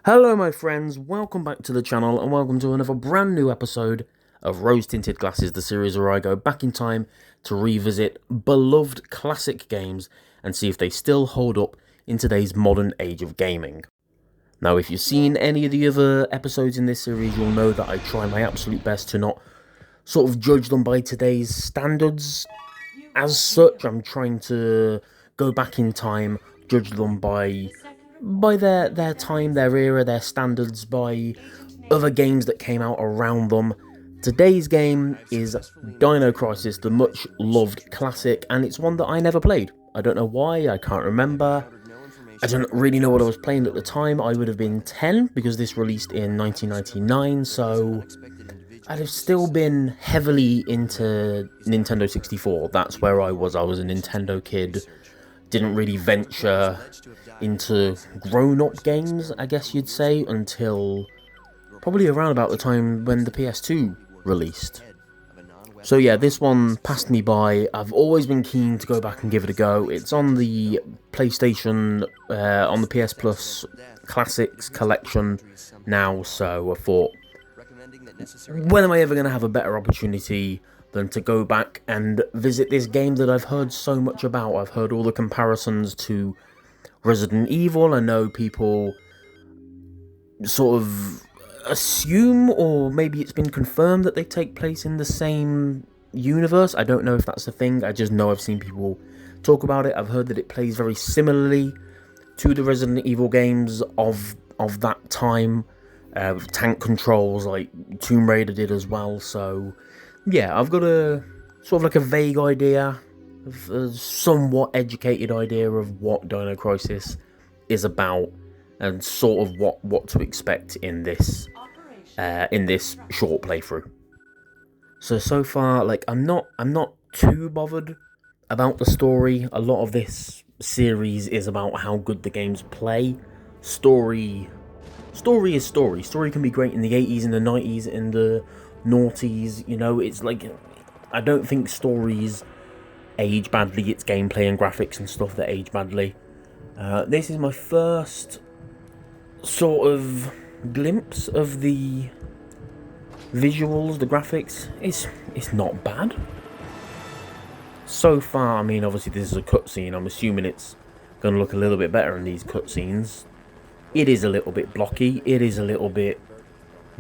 Hello my friends, welcome back to the channel and welcome to another brand new episode of Rose Tinted Glasses, the series where I go back in time to revisit beloved classic games and see if they still hold up in today's modern age of gaming. Now if you've seen any of the other episodes in this series, you'll know that I try my absolute best to not sort of judge them by today's standards. As such, I'm trying to go back in time, judge them by their time, their era, their standards, by other games that came out around them. Today's game is Dino Crisis, the much loved classic, and it's one that I never played. I don't know why, I can't remember. I don't really know what I was playing at the time. I would have been 10 because this released in 1999, so I'd have still been heavily into Nintendo 64. That's where I was a Nintendo kid. Didn't really venture into grown-up games, I guess you'd say, until probably around about the time when the PS2 released. So yeah, this one passed me by. I've always been keen to go back and give it a go. It's on the PlayStation, on the PS Plus Classics collection now, so I thought, when am I ever going to have a better opportunity than to go back and visit this game that I've heard so much about? I've heard all the comparisons to Resident Evil. I know people sort of assume, or maybe it's been confirmed, that they take place in the same universe. I don't know if that's a thing. I just know I've seen people talk about it. I've heard that it plays very similarly to the Resident Evil games of that time. Tank controls like Tomb Raider did as well. So yeah, I've got a sort of like a vague idea, a somewhat educated idea of what Dino Crisis is about and sort of what to expect in this short playthrough. So far, like, I'm not too bothered about the story. A lot of this series is about how good the games play. Story is story. Story can be great in the 80s, in the 90s, in the noughties. You know, it's like, I don't think stories age badly. It's gameplay and graphics and stuff that age badly. This is my first sort of glimpse of the visuals, the graphics. It's not bad. So far, I mean, obviously this is a cutscene. I'm assuming it's going to look a little bit better in these cutscenes. It is a little bit blocky, it is a little bit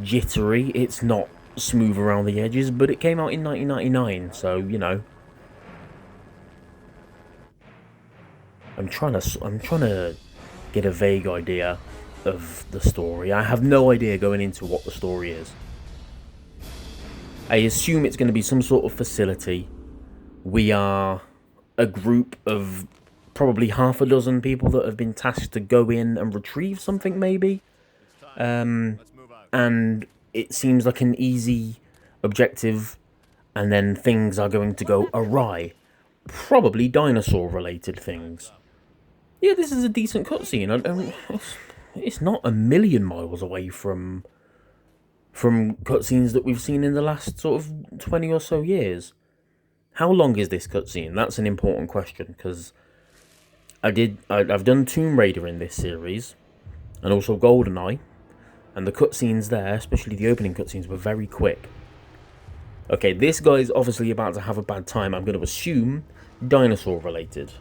jittery, it's not smooth around the edges, but it came out in 1999, so, you know. I'm trying to get a vague idea of the story. I have no idea going into what the story is. I assume it's going to be some sort of facility. We are a group of probably half a dozen people that have been tasked to go in and retrieve something, maybe. And it seems like an easy objective, and then things are going to go awry. Probably dinosaur-related things. Yeah, this is a decent cutscene. It's not a million miles away from cutscenes that we've seen in the last sort of 20 or so years. How long is this cutscene? That's an important question, because I've done Tomb Raider in this series, and also GoldenEye, and the cutscenes there, especially the opening cutscenes, were very quick. Okay, this guy's obviously about to have a bad time. I'm going to assume dinosaur related.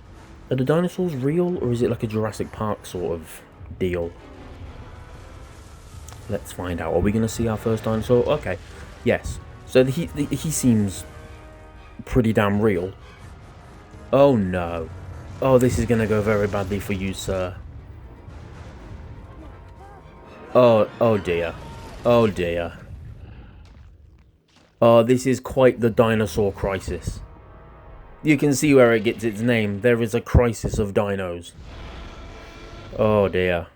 Are the dinosaurs real, or is it like a Jurassic Park sort of deal? Let's find out. Are we going to see our first dinosaur? Okay, yes. So he seems pretty damn real. Oh no. Oh, this is going to go very badly for you, sir. Oh dear. Oh dear. Oh, this is quite the dinosaur crisis. You can see where it gets its name. There is a crisis of dinos. Oh dear.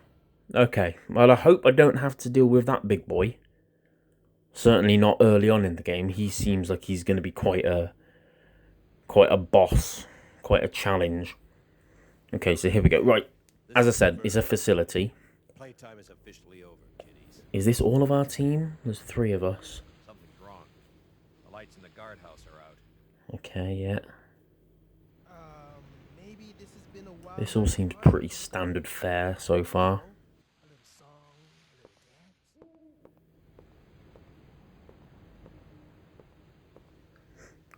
Okay, well, I hope I don't have to deal with that big boy. Certainly not early on in the game. He seems like he's going to be quite a boss, quite a challenge. Okay, so here we go. Right, as I said, it's a facility. Playtime is officially over, kiddies. Is this all of our team? There's 3 of us. Something's wrong. The lights in the guardhouse are out. Okay, yeah. This all seems pretty standard fare so far.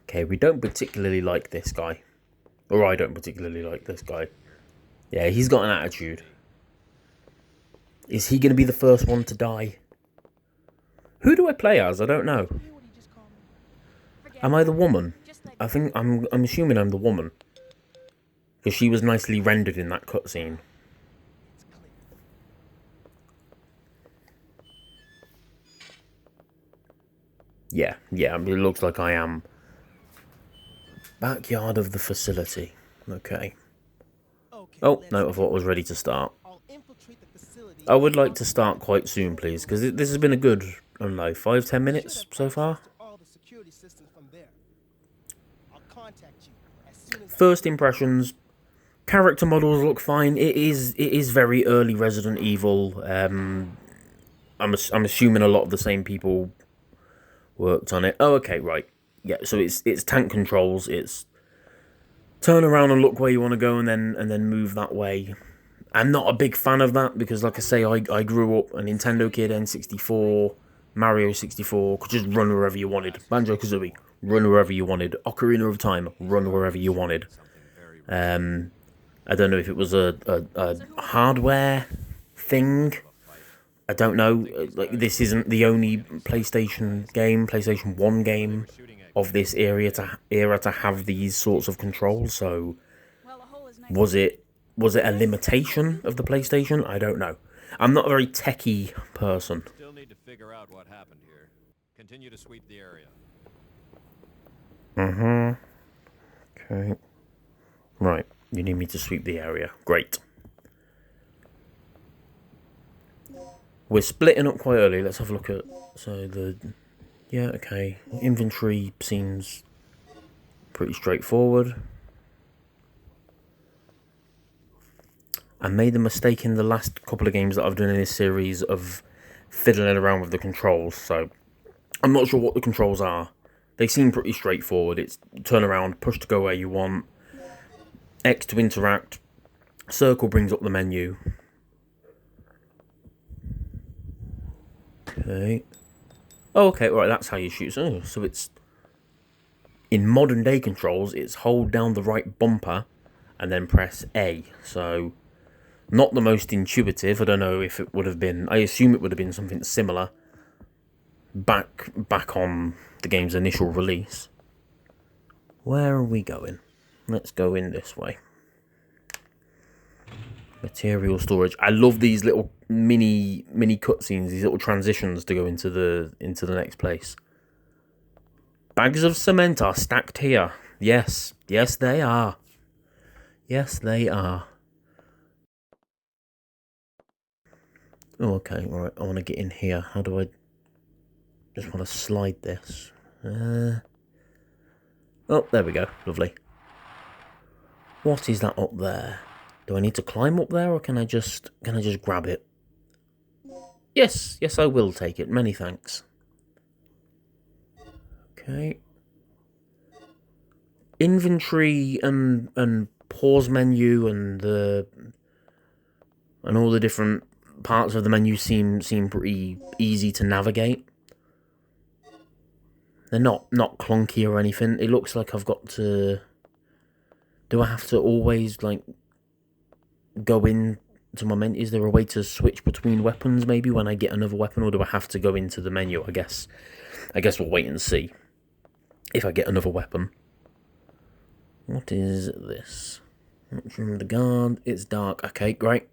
Okay, we don't particularly like this guy. Or I don't particularly like this guy. Yeah, he's got an attitude. Is he going to be the first one to die? Who do I play as? I don't know. Am I the woman? I think I'm assuming I'm the woman. Because she was nicely rendered in that cutscene. Yeah, it looks like I am. Backyard of the facility. Okay. Oh, no, I thought I was ready to start. I would like to start quite soon, please, because this has been a good, I don't know, 5-10 minutes so far. First impressions, character models look fine. It is very early Resident Evil. I'm assuming a lot of the same people worked on it. Oh, okay, right. Yeah, so it's tank controls. It's turn around and look where you want to go, and then move that way. I'm not a big fan of that because, like I say, I grew up a Nintendo kid, N64, Mario 64, could just run wherever you wanted. Banjo-Kazooie, run wherever you wanted. Ocarina of Time, run wherever you wanted. I don't know if it was a hardware thing. I don't know. Like, this isn't the only PlayStation 1 game of this era to have these sorts of controls. So, was it a limitation of the PlayStation? I don't know. I'm not a very techie person. Still need to figure out what happened here. Continue to sweep the area. Okay. Right. You need me to sweep the area. Great. We're splitting up quite early. Let's have a look at... Yeah, okay. Inventory seems pretty straightforward. I made the mistake in the last couple of games that I've done in this series of fiddling around with the controls, so I'm not sure what the controls are. They seem pretty straightforward. It's turn around, push to go where you want, X to interact, circle brings up the menu. Okay. Oh, okay, right, that's how you shoot. Oh, so it's... In modern day controls, it's hold down the right bumper and then press A. So, not the most intuitive. I don't know if it would have been... I assume it would have been something similar back on the game's initial release. Where are we going? Let's go in this way. Material storage. I love these little mini cutscenes, these little transitions to go into the next place. Bags of cement are stacked here. Yes, they are. Yes, they are. Oh, okay, alright, I want to get in here. How do I... Just want to slide this. Oh, there we go. Lovely. What is that up there? Do I need to climb up there, or can I just grab it? Yes, I will take it. Many thanks. Okay. Inventory and pause menu and all the different parts of the menu seem pretty easy to navigate. They're not clunky or anything. It looks like I've got to... Do I have to always, like, go in to my menu? Is there a way to switch between weapons, maybe, when I get another weapon? Or do I have to go into the menu, I guess? I guess we'll wait and see if I get another weapon. What is this? From the guard. It's dark. Okay, great.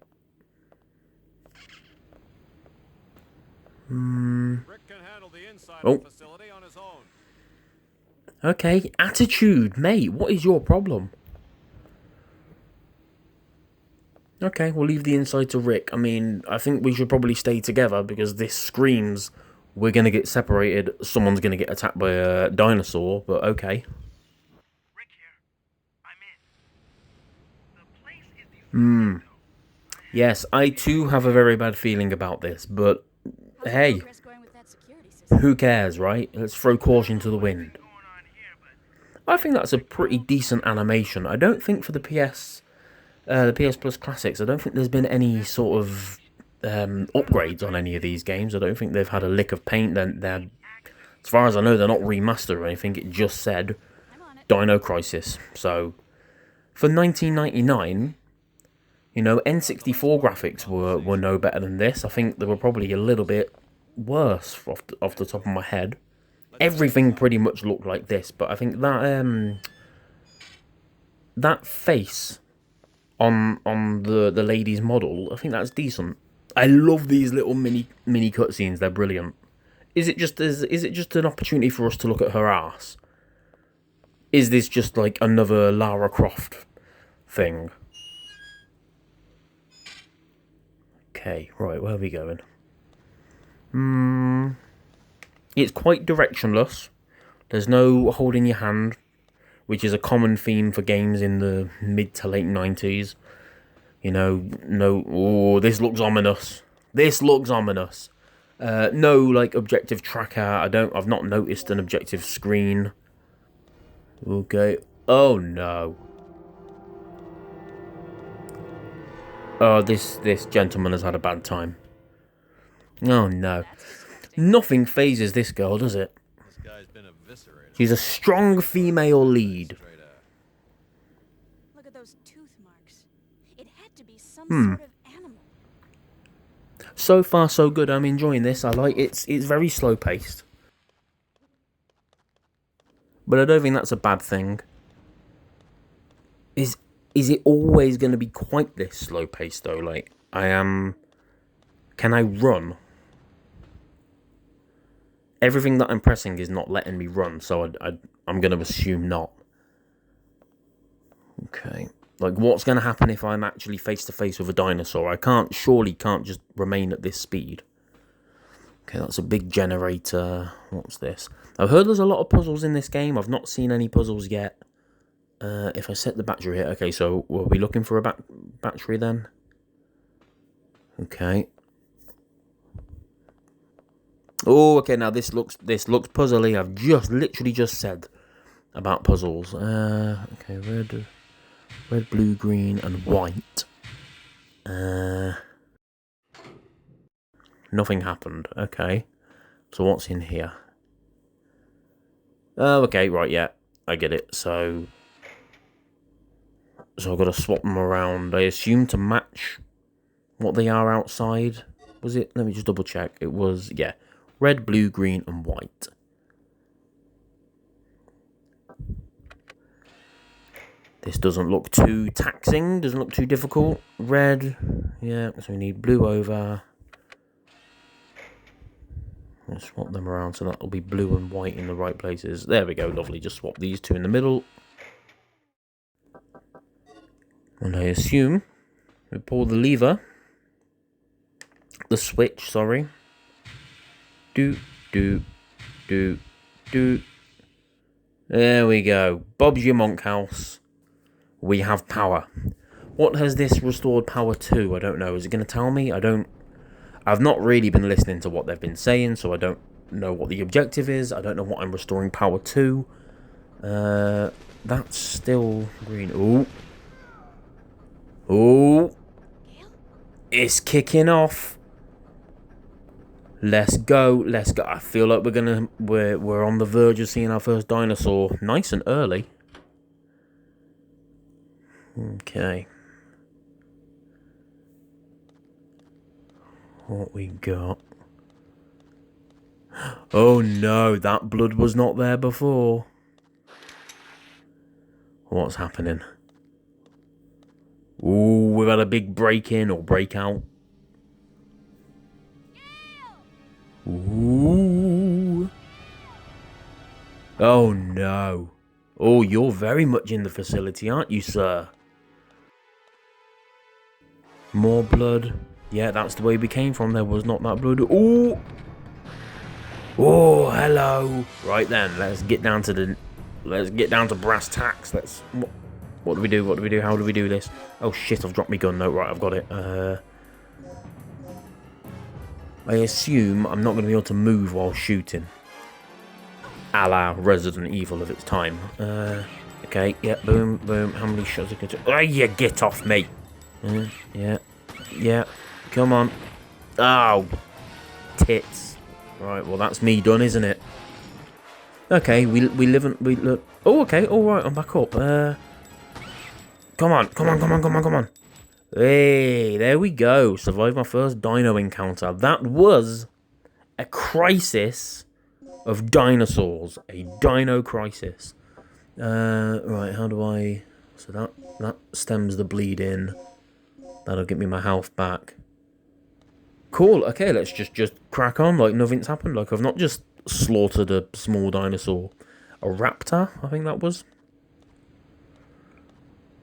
Rick can handle the inside of the facility on his own. Okay, attitude, mate. What is your problem? Okay, we'll leave the inside to Rick. I mean, I think we should probably stay together because this screams we're going to get separated. Someone's going to get attacked by a dinosaur, but okay. Rick here. I'm in. The place is the Yes, I too have a very bad feeling about this, but hey, who cares, right? Let's throw caution to the wind. I think that's a pretty decent animation. I don't think for the PS the PS Plus Classics, I don't think there's been any sort of upgrades on any of these games. I don't think they've had a lick of paint. They're, as far as I know, they're not remastered or anything. It just said Dino Crisis. So, for 1999, you know, N64 graphics were no better than this. I think they were probably a little bit worse off the top of my head. Everything pretty much looked like this, but I think that that face on the lady's model, I think that's decent. I love these little mini cutscenes. They're brilliant. Is it just an opportunity for us to look at her ass? Is this just like another Lara Croft thing? Okay, right, where are we going? It's quite directionless. There's no holding your hand, which is a common theme for games in the mid to late 90s. You know, no... Oh, this looks ominous. This looks ominous. No, like, objective tracker. I've not noticed an objective screen. Okay. Oh, no. Oh, this gentleman has had a bad time. Oh, no. Nothing phases this girl, does it? This guy's been eviscerated. She's a strong female lead. Straight up. Look at those tooth marks. It had to be some sort of animal. So far, so good. I'm enjoying this. I like it's very slow paced, but I don't think that's a bad thing. Is it always going to be quite this slow paced though? Like can I run? Everything that I'm pressing is not letting me run, so I'm going to assume not. Okay. Like, what's going to happen if I'm actually face-to-face with a dinosaur? I surely can't just remain at this speed. Okay, that's a big generator. What's this? I've heard there's a lot of puzzles in this game. I've not seen any puzzles yet. If I set the battery here... Okay, so were we looking for a battery then? Okay. Oh, okay, now this looks puzzly. I've literally just said about puzzles. Okay, red, blue, green, and white. Nothing happened. Okay. So what's in here? Oh, okay, right, yeah. I get it. So I've got to swap them around. I assume to match what they are outside. Was it? Let me just double check. It was, yeah. Red, blue, green, and white. This doesn't look too taxing, doesn't look too difficult. Red, yeah, so we need blue over. Let's swap them around so that'll be blue and white in the right places. There we go, lovely. Just swap these two in the middle. And I assume we pull the lever. The switch, sorry. Do. There we go. Bob's your monkhouse. We have power. What has this restored power to? I don't know. Is it going to tell me? I've not really been listening to what they've been saying, so I don't know what the objective is. I don't know what I'm restoring power to. That's still green. Ooh. Ooh. It's kicking off. Let's go. I feel like we're on the verge of seeing our first dinosaur. Nice and early. Okay. What we got? Oh no, that blood was not there before. What's happening? Ooh, we've had a big break-in or breakout. Ooh. Oh no. Oh, you're very much in the facility, aren't you, sir? More blood. Yeah, that's the way we came from. There was not that blood. Ooh. Oh, hello. Right then, let's get down to brass tacks. What do we do? What do we do? How do we do this? Oh shit, I've dropped my gun. No, right, I've got it. I assume I'm not going to be able to move while shooting. A la Resident Evil of its time. Okay, yeah, boom, boom. How many shots are going to... Oh, you get off me! Yeah. Yeah. Come on. Oh. Tits. Right, well that's me done, isn't it? Okay, we live and we look. Oh, okay, alright, I'm back up. Come on, come on, come on, come on, come on. Hey, there we go. Survived my first dino encounter. That was a crisis of dinosaurs. A dino crisis. Right, how do I... So that stems the bleeding. That'll get me my health back. Cool, okay, let's just crack on like nothing's happened. Like, I've not just slaughtered a small dinosaur. A raptor, I think that was.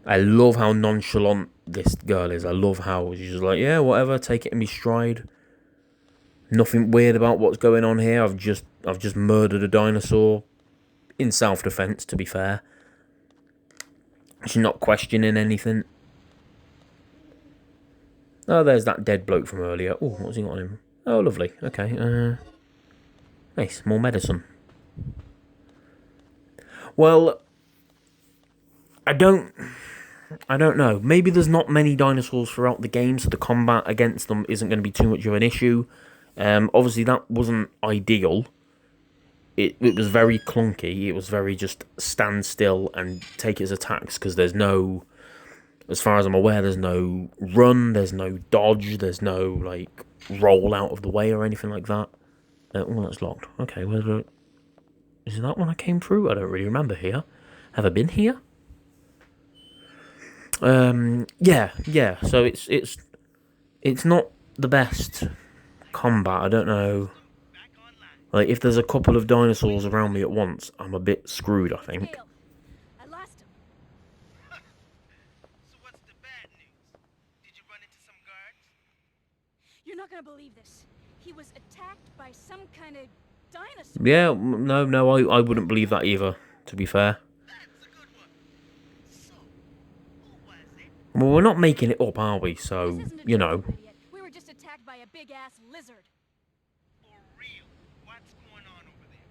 I love how nonchalant this girl is. I love how she's just like, yeah, whatever, take it in me stride. Nothing weird about what's going on here. I've just murdered a dinosaur. In self-defense, to be fair. She's not questioning anything. Oh, there's that dead bloke from earlier. Oh, what's he got on him? Oh, lovely. Okay. Nice. More medicine. Well, I don't know. Maybe there's not many dinosaurs throughout the game, so the combat against them isn't going to be too much of an issue. Obviously, that wasn't ideal. It was very clunky. It was very just stand still and take his attacks, because there's no... As far as I'm aware, there's no run, there's no dodge, there's no, like, roll out of the way or anything like that. Oh, that's locked. Okay, is that one I came through? I don't really remember here. Have I been here? Yeah. So it's not the best combat. I don't know. Like, if there's a couple of dinosaurs around me at once, I'm a bit screwed, I think. Hail. I lost him. So what's the bad news? Did you run into some guards? You're not gonna believe this. He was attacked by some kind of dinosaur. Yeah, no, I wouldn't believe that either, to be fair. That's a good one. So, who was it? Well, we're not making it up, are we? So, This isn't a you joke, know. idiot. We were just attacked by a big-ass lizard. For real. What's going on over there?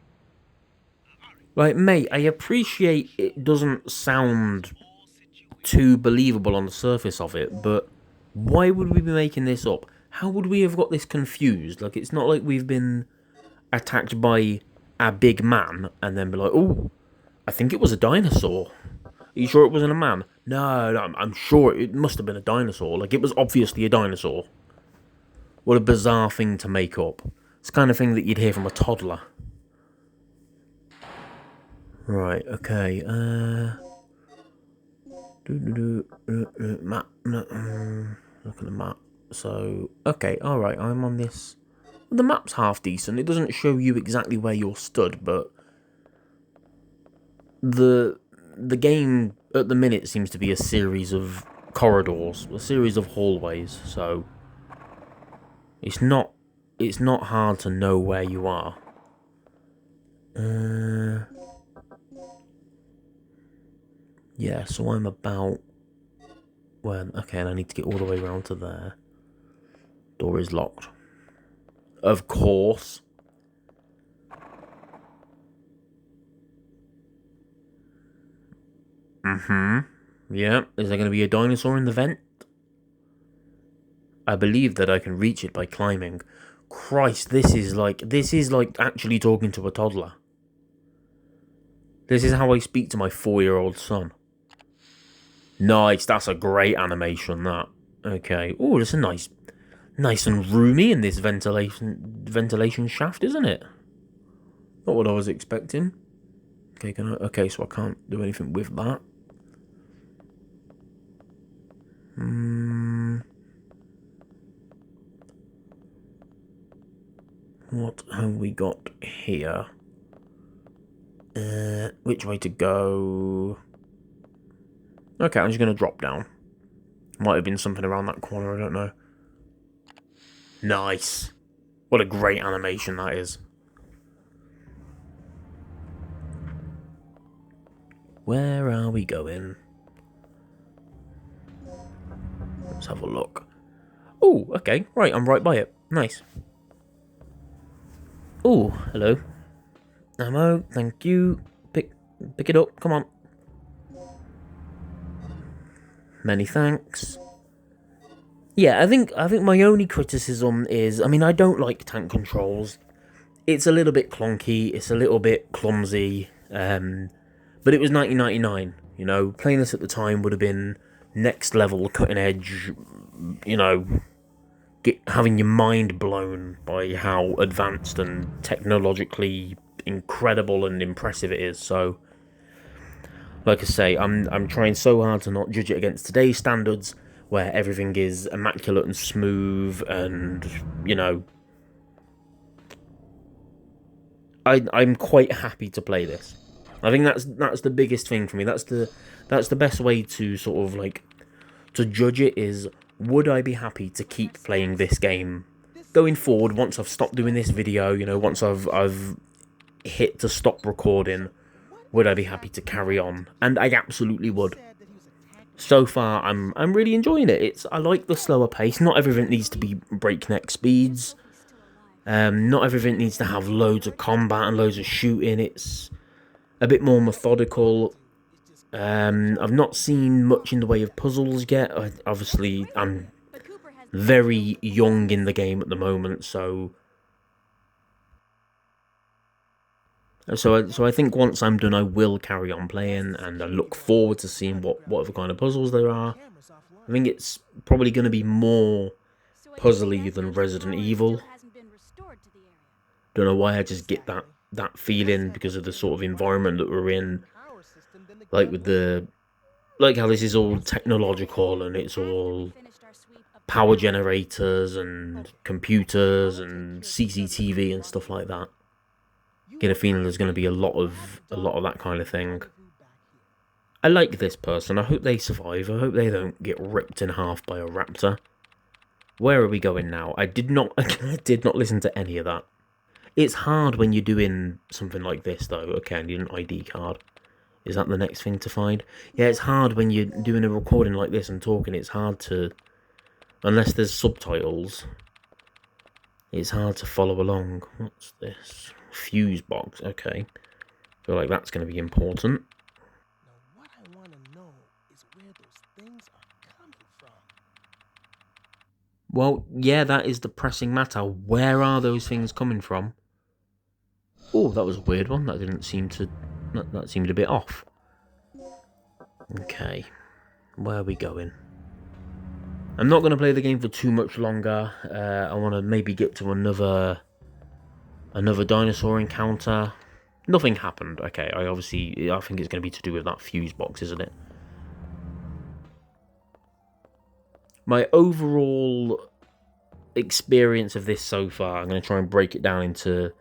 All right. Like, mate, I appreciate it doesn't sound Whole situation. too believable on the surface of it, but why would we be making this up? How would we have got this confused? Like, it's not like we've been attacked by a big man and then be like, oh, I think it was a dinosaur. Are you sure it wasn't a man? No, I'm sure it must have been a dinosaur. Like, it was obviously a dinosaur. What a bizarre thing to make up. It's the kind of thing that you'd hear from a toddler. Right, okay, map, look at the map. So, okay, alright, I'm on this. The map's half decent. It doesn't show you exactly where you're stood, but the game at the minute seems to be a series of corridors, a series of hallways, so it's not hard to know where you are. Yeah, so I'm about... Well, okay, and I need to get all the way around to there. Door is locked. Of course. Yeah, is there going to be a dinosaur in the vent? I believe that I can reach it by climbing. Christ, this is like actually talking to a toddler. This is how I speak to my 4-year-old son. Nice, that's a great animation, that. Okay. Oh, it's a nice and roomy in this ventilation shaft, isn't it? Not what I was expecting. Okay, okay, so I can't do anything with that. What have we got here? Which way to go? Okay, I'm just going to drop down. Might have been something around that corner, I don't know. Nice. What a great animation that is. Where are we going? Let's have a look. Oh, okay. Right, I'm right by it. Nice. Oh, hello. Ammo, thank you. Pick it up, come on. Many thanks. Yeah, I think my only criticism is, I mean, I don't like tank controls. It's a little bit clunky, it's a little bit clumsy, but it was 1999, you know, playing this at the time would have been next level, cutting edge, you know, having your mind blown by how advanced and technologically incredible and impressive it is. So, like I say, I'm trying so hard to not judge it against today's standards, where everything is immaculate and smooth, and you know, I'm quite happy to play this. I think that's the biggest thing for me. That's the best way to sort of like to judge it is, would I be happy to keep playing this game going forward once I've stopped doing this video, you know, once I've hit to stop recording, would I be happy to carry on? And I absolutely would. So far I'm really enjoying it. I like the slower pace. Not everything needs to be breakneck speeds. Not everything needs to have loads of combat and loads of shooting. It's a bit more methodical. I've not seen much in the way of puzzles yet. Obviously, I'm But Cooper has very young in the game at the moment, so I think once I'm done, I will carry on playing, and I look forward to seeing what other kind of puzzles there are. I think it's probably going to be more so I puzzly guess than there's Resident power Evil. still hasn't been restored to the area. Don't know why I just get that feeling because of the sort of environment that we're in, like with the like how this is all technological and it's all Finished our sweep of power generators and computers and CCTV and stuff like that. Get a feeling there's going to be a lot of that kind of thing. I like this person. I hope they survive. I hope they don't get ripped in half by a raptor. Where are we going now? I did not I did not listen to any of that. It's hard when you're doing something like this though. Okay, I need an ID card. Is that the next thing to find? Yeah, it's hard when you're doing a recording like this and talking. It's hard to, unless there's subtitles, it's hard to follow along. What's this? Fuse box. Okay. Feel like that's going to be important. Now, what I want to know is where those things are coming from. Well, yeah, that is the pressing matter. Where are those things coming from? Oh, that was a weird one. That didn't seem to... That seemed a bit off. Okay. Where are we going? I'm not going to play the game for too much longer. I want to maybe get to another dinosaur encounter. Nothing happened. Okay, I think it's going to be to do with that fuse box, isn't it? My overall experience of this so far, I'm going to try and break it down into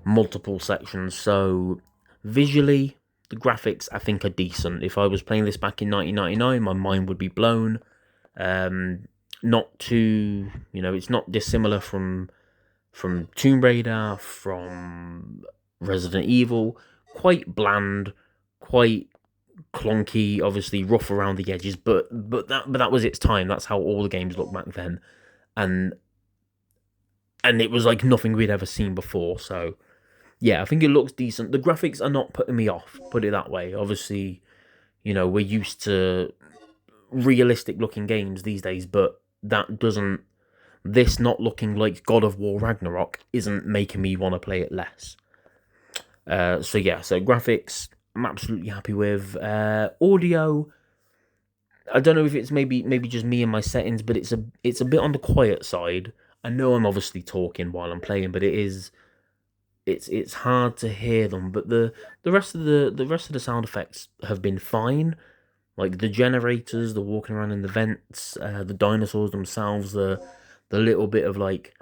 multiple sections. So, visually, the graphics I think are decent. If I was playing this back in 1999, my mind would be blown. Not too, you know, it's not dissimilar from Tomb Raider, from Resident Evil. Quite bland, quite clunky, obviously rough around the edges, but that was its time. That's how all the games looked back then, and it was like nothing we'd ever seen before. So yeah, I think it looks decent. The graphics are not putting me off, put it that way. Obviously, you know, we're used to realistic looking games these days, but that doesn't, this not looking like God of War Ragnarok isn't making me want to play it less. So yeah, so graphics I'm absolutely happy with. Audio, I don't know if it's maybe just me and my settings, but it's a bit on the quiet side. I know I'm obviously talking while I'm playing, but it's hard to hear them. But the rest of the sound effects have been fine. Like the generators, the walking around in the vents, the dinosaurs themselves, the little bit of like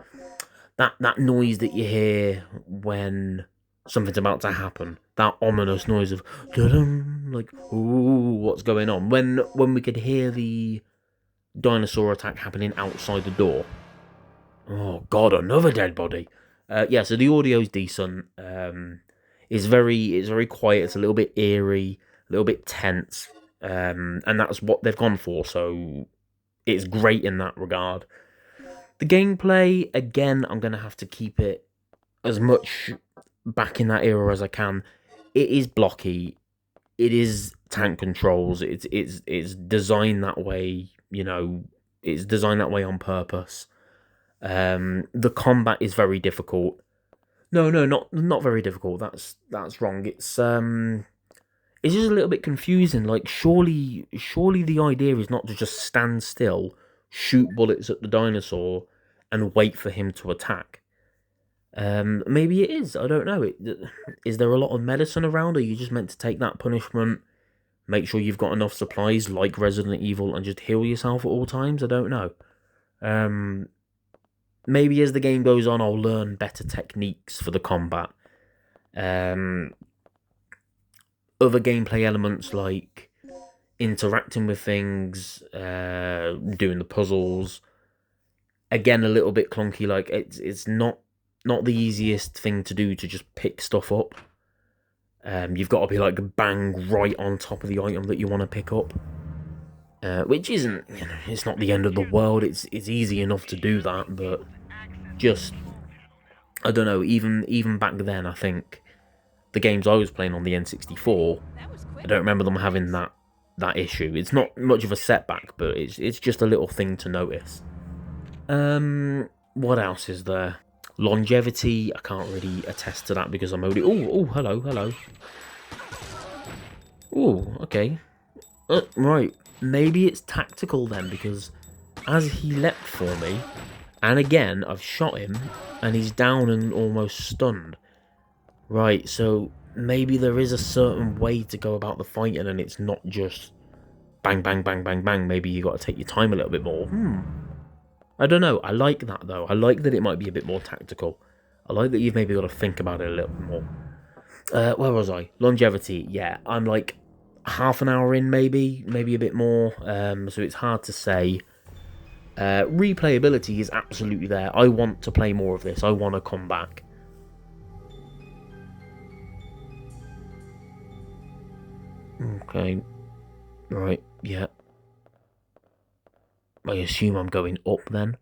that noise that you hear when something's about to happen. That ominous noise of dum, like, ooh, what's going on? When we could hear the dinosaur attack happening outside the door. Oh god, another dead body. Yeah, so the audio's decent. It's very quiet. It's a little bit eerie, a little bit tense, and that's what they've gone for. So it's great in that regard. The gameplay, again, I'm gonna have to keep it as much back in that era as I can. It is blocky. It is tank controls. It's designed that way. You know, It's designed that way on purpose. The combat is very difficult. No, not very difficult. That's wrong. It's just a little bit confusing. Like, surely the idea is not to just stand still, shoot bullets at the dinosaur, and wait for him to attack. Maybe it is. I don't know. Is there a lot of medicine around, or are you just meant to take that punishment, make sure you've got enough supplies, like Resident Evil, and just heal yourself at all times? I don't know. Maybe as the game goes on, I'll learn better techniques for the combat. Other gameplay elements like interacting with things, doing the puzzles. Again, a little bit clunky. Like it's not the easiest thing to do to just pick stuff up. You've got to be like bang right on top of the item that you want to pick up, which isn't, it's not the end of the world. It's easy enough to do that, but just, I don't know. Even back then, I think the games I was playing on the N64, I don't remember them having that issue. It's not much of a setback, but it's just a little thing to notice. What else is there? Longevity, I can't really attest to that because I'm only... Oh, hello. Oh, okay. Right, maybe it's tactical then, because as he leapt for me, and again, I've shot him, and he's down and almost stunned. Right, so maybe there is a certain way to go about the fighting, and it's not just bang, bang, bang, bang, bang. Maybe you got to take your time a little bit more. I don't know. I like that, though. I like that it might be a bit more tactical. I like that you've maybe got to think about it a little bit more. Where was I? Longevity. Yeah, I'm like half an hour in, maybe a bit more. So it's hard to say. Replayability is absolutely there. I want to play more of this. I want to come back. Okay. Right, yeah. I assume I'm going up then.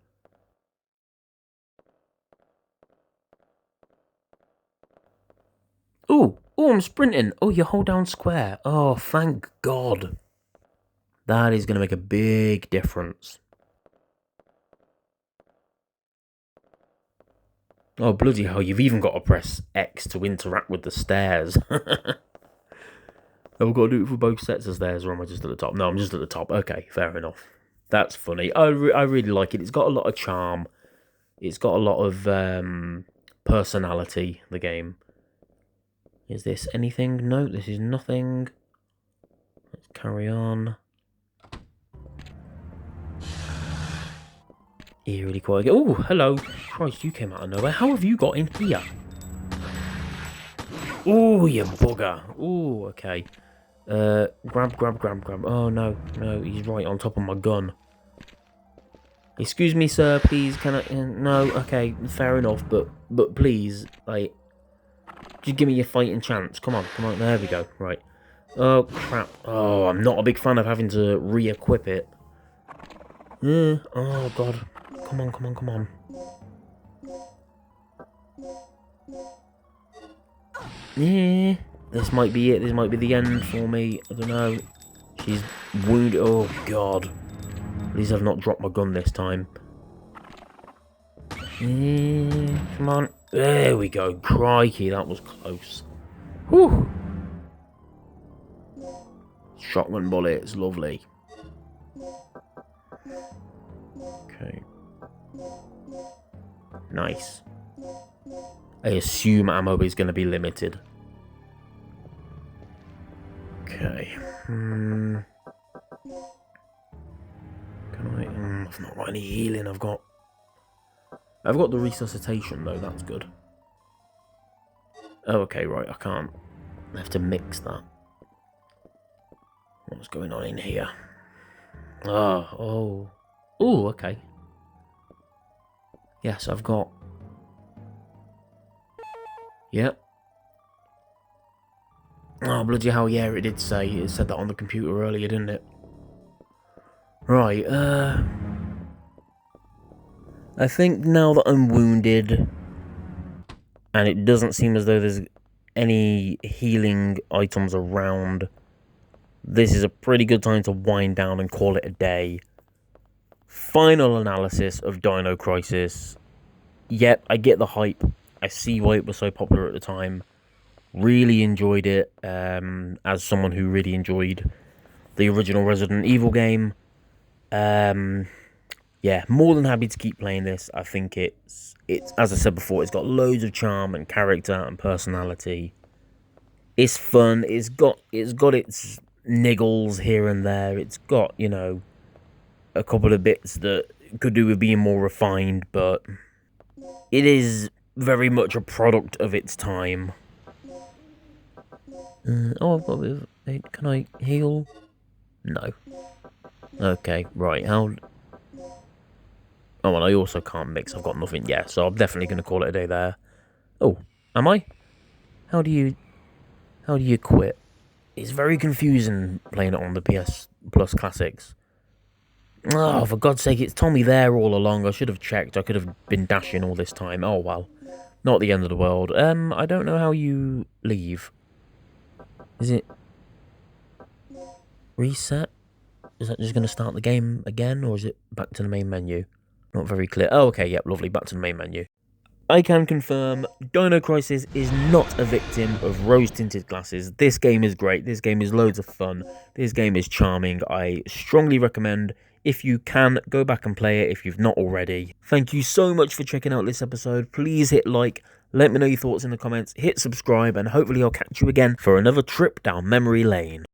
Oh, I'm sprinting. Oh, you hold down square. Oh, thank God. That is going to make a big difference. Oh, bloody hell, you've even got to press X to interact with the stairs. Have I got to do it for both sets of stairs, or am I just at the top? No, I'm just at the top. Okay, fair enough. That's funny. I really like it. It's got a lot of charm. It's got a lot of personality, the game. Is this anything? No, this is nothing. Let's carry on. Eerily quiet. Oh, hello. Christ, you came out of nowhere. How have you got in here? Oh, you bugger. Oh, okay. Grab. Oh, no, he's right on top of my gun. Excuse me, sir, please, can I... no, okay, fair enough, but please, like... just give me your fighting chance. Come on, there we go, right. Oh, crap. Oh, I'm not a big fan of having to re-equip it. Oh, God. Come on. Yeah, this might be it. This might be the end for me. I don't know. She's wounded. Oh, God. At least I've not dropped my gun this time. Come on. There we go. Crikey, that was close. Whew. Shotgun bullets, lovely. Okay. Nice. I assume ammo is going to be limited. Okay. Can I... I've not got any healing. I've got the resuscitation, though. That's good. Oh, okay, right. I can't. I have to mix that. What's going on in here? Oh, okay. Yes, I've got... Yep. Oh, bloody hell, yeah, it did say. It said that on the computer earlier, didn't it? Right, I think now that I'm wounded, and it doesn't seem as though there's any healing items around, this is a pretty good time to wind down and call it a day final analysis of Dino Crisis. Yet, I get the hype. I see why it was so popular at the time. Really enjoyed it, as someone who really enjoyed the original Resident Evil game. Yeah, more than happy to keep playing this. I think it's as I said before, it's got loads of charm and character and personality. It's fun. It's got its niggles here and there. It's got, you know, a couple of bits that could do with being more refined, but it is very much a product of its time. Oh, I've got a bit of... Can I heal? No. Okay, right, how... Oh, and I also can't mix, I've got nothing yet, so I'm definitely going to call it a day there. Oh, am I? How do you quit? It's very confusing playing it on the PS Plus Classics. Oh, for God's sake, it's told me there all along. I should have checked. I could have been dashing all this time. Oh, well. Not the end of the world. I don't know how you leave. Is it... reset? Is that just going to start the game again, or is it back to the main menu? Not very clear. Oh, okay, yep, lovely. Back to the main menu. I can confirm Dino Crisis is not a victim of rose-tinted glasses. This game is great. This game is loads of fun. This game is charming. I strongly recommend, if you can, go back and play it if you've not already. Thank you so much for checking out this episode. Please hit like, let me know your thoughts in the comments, hit subscribe, and hopefully I'll catch you again for another trip down memory lane.